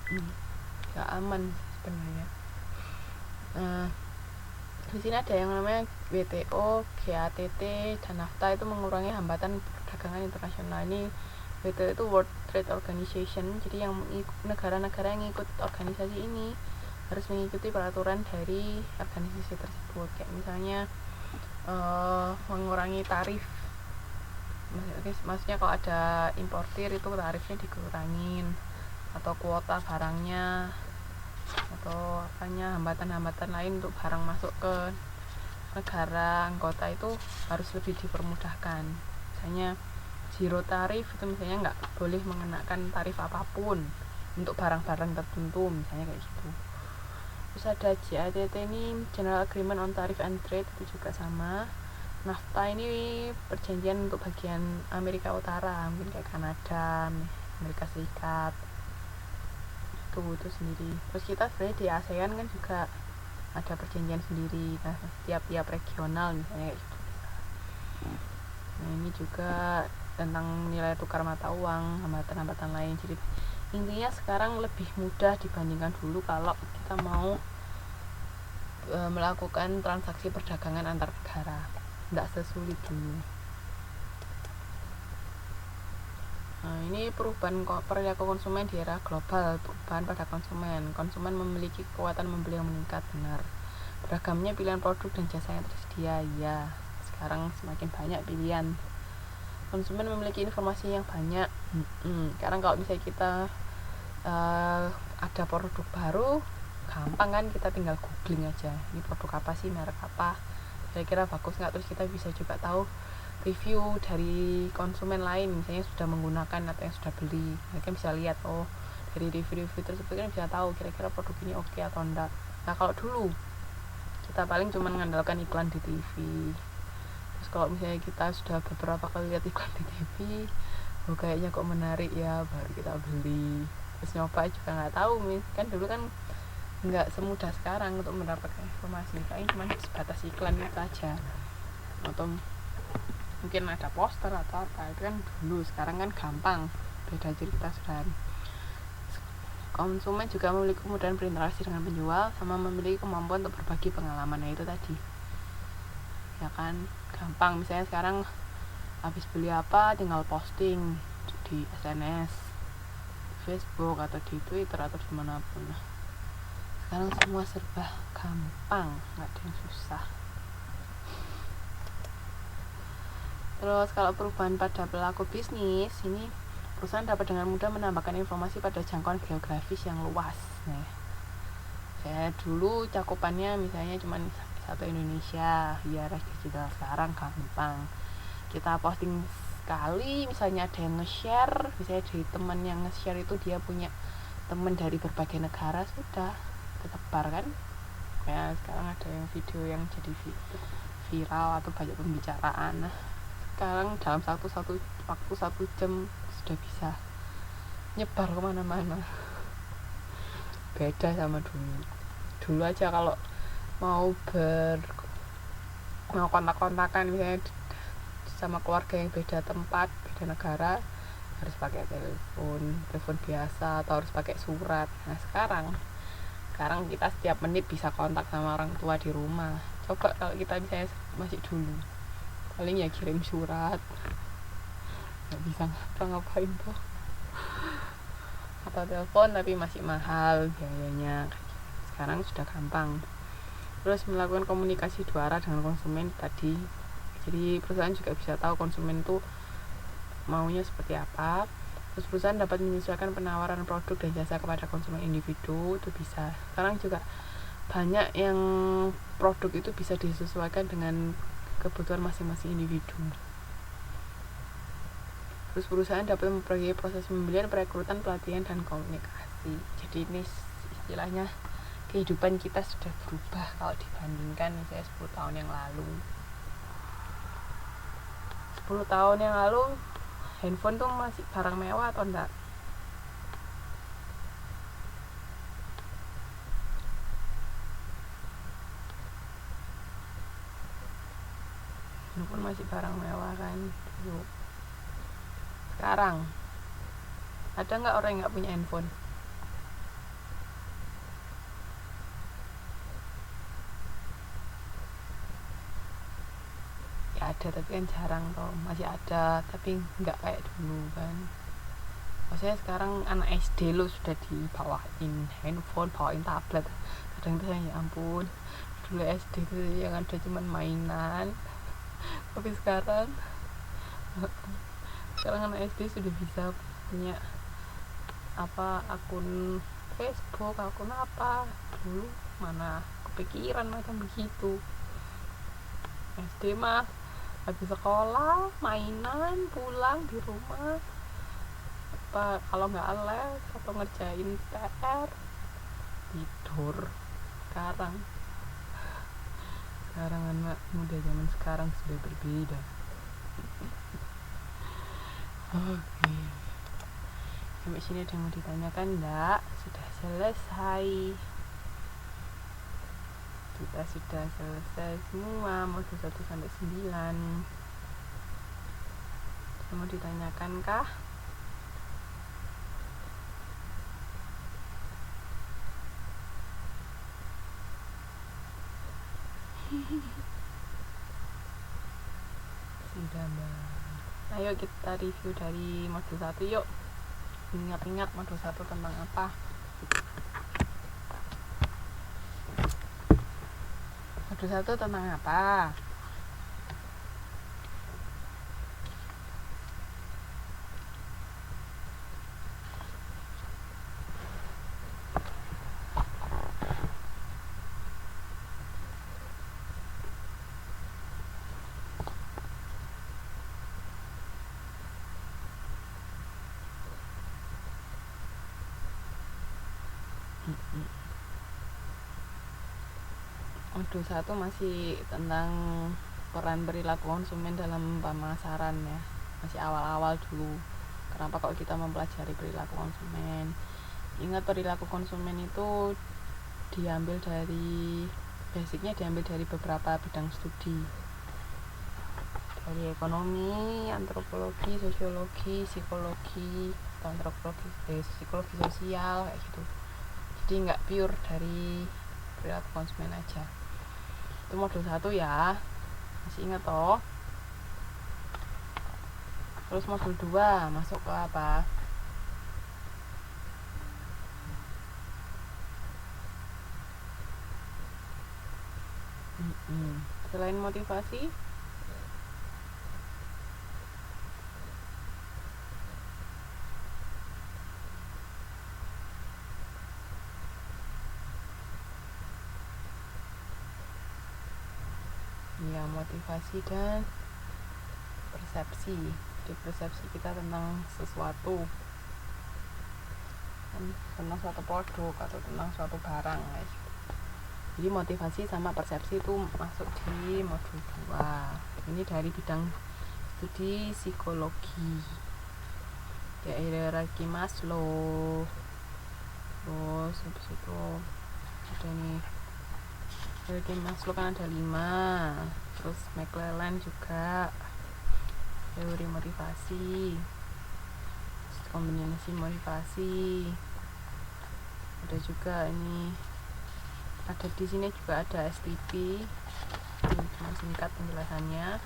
nggak aman sebenarnya. Di sini ada yang namanya WTO, GATT, dan NAFTA itu mengurangi hambatan perdagangan internasional. Ini WTO itu World Trade Organization, jadi yang negara-negara yang ikut organisasi ini harus mengikuti peraturan dari organisasi tersebut. Kayak misalnya mengurangi tarif, maksudnya kalau ada importir itu tarifnya dikurangin, atau kuota barangnya, atau hambatan-hambatan lain untuk barang masuk ke negara anggota itu harus lebih dipermudahkan. Misalnya zero tarif itu misalnya nggak boleh mengenakan tarif apapun untuk barang-barang tertentu, misalnya kayak gitu. Terus ada GATT ini General Agreement on Tariff and Trade, itu juga sama. NAFTA ini perjanjian untuk bagian Amerika Utara, mungkin kayak Kanada, Amerika Serikat itu sendiri. Terus kita sebenarnya di ASEAN kan juga ada perjanjian sendiri, nah tiap-tiap regional misalnya gitu. Nah ini juga tentang nilai tukar mata uang, hambatan-hambatan lain. Jadi intinya sekarang lebih mudah dibandingkan dulu kalau kita mau melakukan transaksi perdagangan antar negara, tidak sesulit dulu. Nah, ini perubahan perilaku konsumen di era global, perubahan pada konsumen. Konsumen memiliki kekuatan membeli yang meningkat, benar. Beragamnya pilihan produk dan jasa yang tersedia, ya. Sekarang semakin banyak pilihan. Konsumen memiliki informasi yang banyak. Sekarang kalau misalnya kita ada produk baru, gampang kan, kita tinggal googling aja. Ini produk apa sih, merek apa, kira-kira bagus nggak, terus kita bisa juga tahu review dari konsumen lain, misalnya sudah menggunakan atau yang sudah beli. Mereka bisa lihat, oh dari review tersebut kan bisa tahu kira-kira produk ini oke atau enggak. Nah kalau dulu kita paling cuma mengandalkan iklan di TV. Terus kalau misalnya kita sudah beberapa kali lihat iklan di TV, oh kayaknya kok menarik ya, baru kita beli. Terus nyoba juga nggak tahu, kan dulu kan nggak semudah sekarang untuk mendapatkan informasi, paling cuma sebatas iklan itu aja, atau mungkin ada poster atau apa, itu kan dulu. Sekarang kan gampang, beda cerita sekarang. Konsumen juga memiliki kemudahan berinteraksi dengan penjual, sama memiliki kemampuan untuk berbagi pengalaman. Nah itu tadi, ya kan, gampang. Misalnya sekarang habis beli apa, tinggal posting di SNS, Facebook, atau di Twitter, atau dimanapun. Nah, sekarang semua serba gampang, nggak ada yang susah. Terus kalau perubahan pada pelaku bisnis, ini perusahaan dapat dengan mudah menambahkan informasi pada jangkauan geografis yang luas. Nah, saya dulu cakupannya misalnya cuma satu Indonesia, ya digital. Sekarang gampang, kita posting sekali, misalnya ada yang nge-share, misalnya dari teman yang nge-share itu dia punya teman dari berbagai negara, sudah tersebar kan. Ya sekarang ada yang video yang jadi viral atau banyak pembicaraan. Nah sekarang dalam waktu 1 jam sudah bisa nyebar kemana-mana. Beda sama dulu aja kalau mau kontak-kontakan misalnya sama keluarga yang beda tempat, beda negara, harus pakai telepon biasa, atau harus pakai surat. Nah sekarang kita setiap menit bisa kontak sama orang tua di rumah. Coba kalau kita misalnya masih dulu, paling ya kirim surat, nggak bisa ngapa-ngapain tuh, atau telepon tapi masih mahal biayanya. Sekarang sudah gampang. Terus melakukan komunikasi 2 arah dengan konsumen tadi, jadi perusahaan juga bisa tahu konsumen tuh maunya seperti apa. Terus perusahaan dapat menyesuaikan penawaran produk dan jasa kepada konsumen individu, itu bisa. Sekarang juga banyak yang produk itu bisa disesuaikan dengan kebutuhan masing-masing individu. Terus perusahaan dapat memperbaiki proses pembelian, perekrutan, pelatihan, dan komunikasi. Jadi ini istilahnya kehidupan kita sudah berubah kalau dibandingkan misalnya 10 tahun yang lalu. 10 tahun yang lalu handphone tuh masih barang mewah atau enggak? Handphone masih barang mewah kan dulu. Sekarang ada nggak orang yang nggak punya handphone? ada tapi kan jarang toh, masih ada tapi nggak kayak dulu kan. Maksudnya sekarang anak SD lo sudah dibawain handphone, bawain tablet. Kadang tuh ya ampun, dulu SD tuh yang ada cuman mainan. Tapi sekarang anak SD sudah bisa punya akun Facebook, akun apa. Dulu mana kepikiran macam begitu. SD mah habis sekolah mainan, pulang di rumah kalau nggak les atau ngerjain PR tidur. Sekarang anak muda zaman sekarang sudah berbeda. Oke. Sampai sini ada yang mau ditanyakan enggak? Sudah selesai. Kita sudah selesai semua modul 1 sampai 9. Mau ditanyakan kah? Sudah, Mbak. Ayo kita review dari modul 1 yuk. Ingat-ingat modul 1 tentang apa? Modul 1 tentang apa? Modul 1 masih tentang peran perilaku konsumen dalam pemasaran ya. Masih awal-awal dulu. Kenapa kok kita mempelajari perilaku konsumen? Ingat, perilaku konsumen itu basicnya diambil dari beberapa bidang studi. Dari ekonomi, antropologi, sosiologi, psikologi, psikologi sosial kayak gitu. Jadi nggak pure dari perilaku konsumen aja. Itu modul 1 ya, masih ingat toh. Terus modul 2 masuk ke apa? Selain motivasi, ya motivasi dan persepsi. Jadi persepsi kita tentang sesuatu, tentang suatu produk atau tentang suatu barang guys. Jadi motivasi sama persepsi itu masuk di modul 2. Ini dari bidang studi psikologi, ya hierarki Maslow. Terus habis itu ada nih hierarki Maslow kan ada 5. Terus McClelland juga teori motivasi, kombinasi motivasi. Ada juga ini, ada di sini juga ada STP, ini cuma singkat penjelasannya.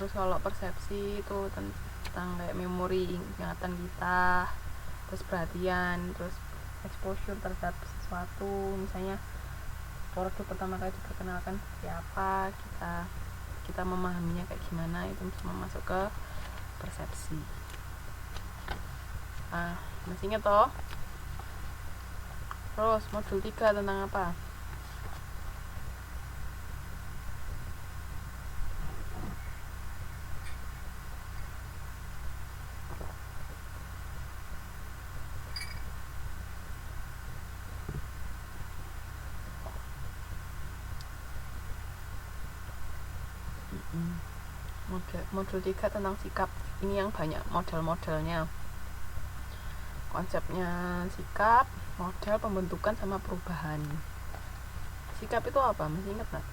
Terus kalau persepsi itu tentang kayak memori, ingatan kita, terus perhatian, terus exposure terhadap sesuatu. Misalnya produk pertama kali diperkenalkan seperti apa, kita memahaminya kayak gimana, itu semua masuk ke persepsi. Masih ingat toh? Terus modul 3 tentang apa? Modul 3 tentang sikap. Ini yang banyak model-modelnya. Konsepnya sikap, model, pembentukan, sama perubahan. Sikap itu apa? Masih ingat nggak?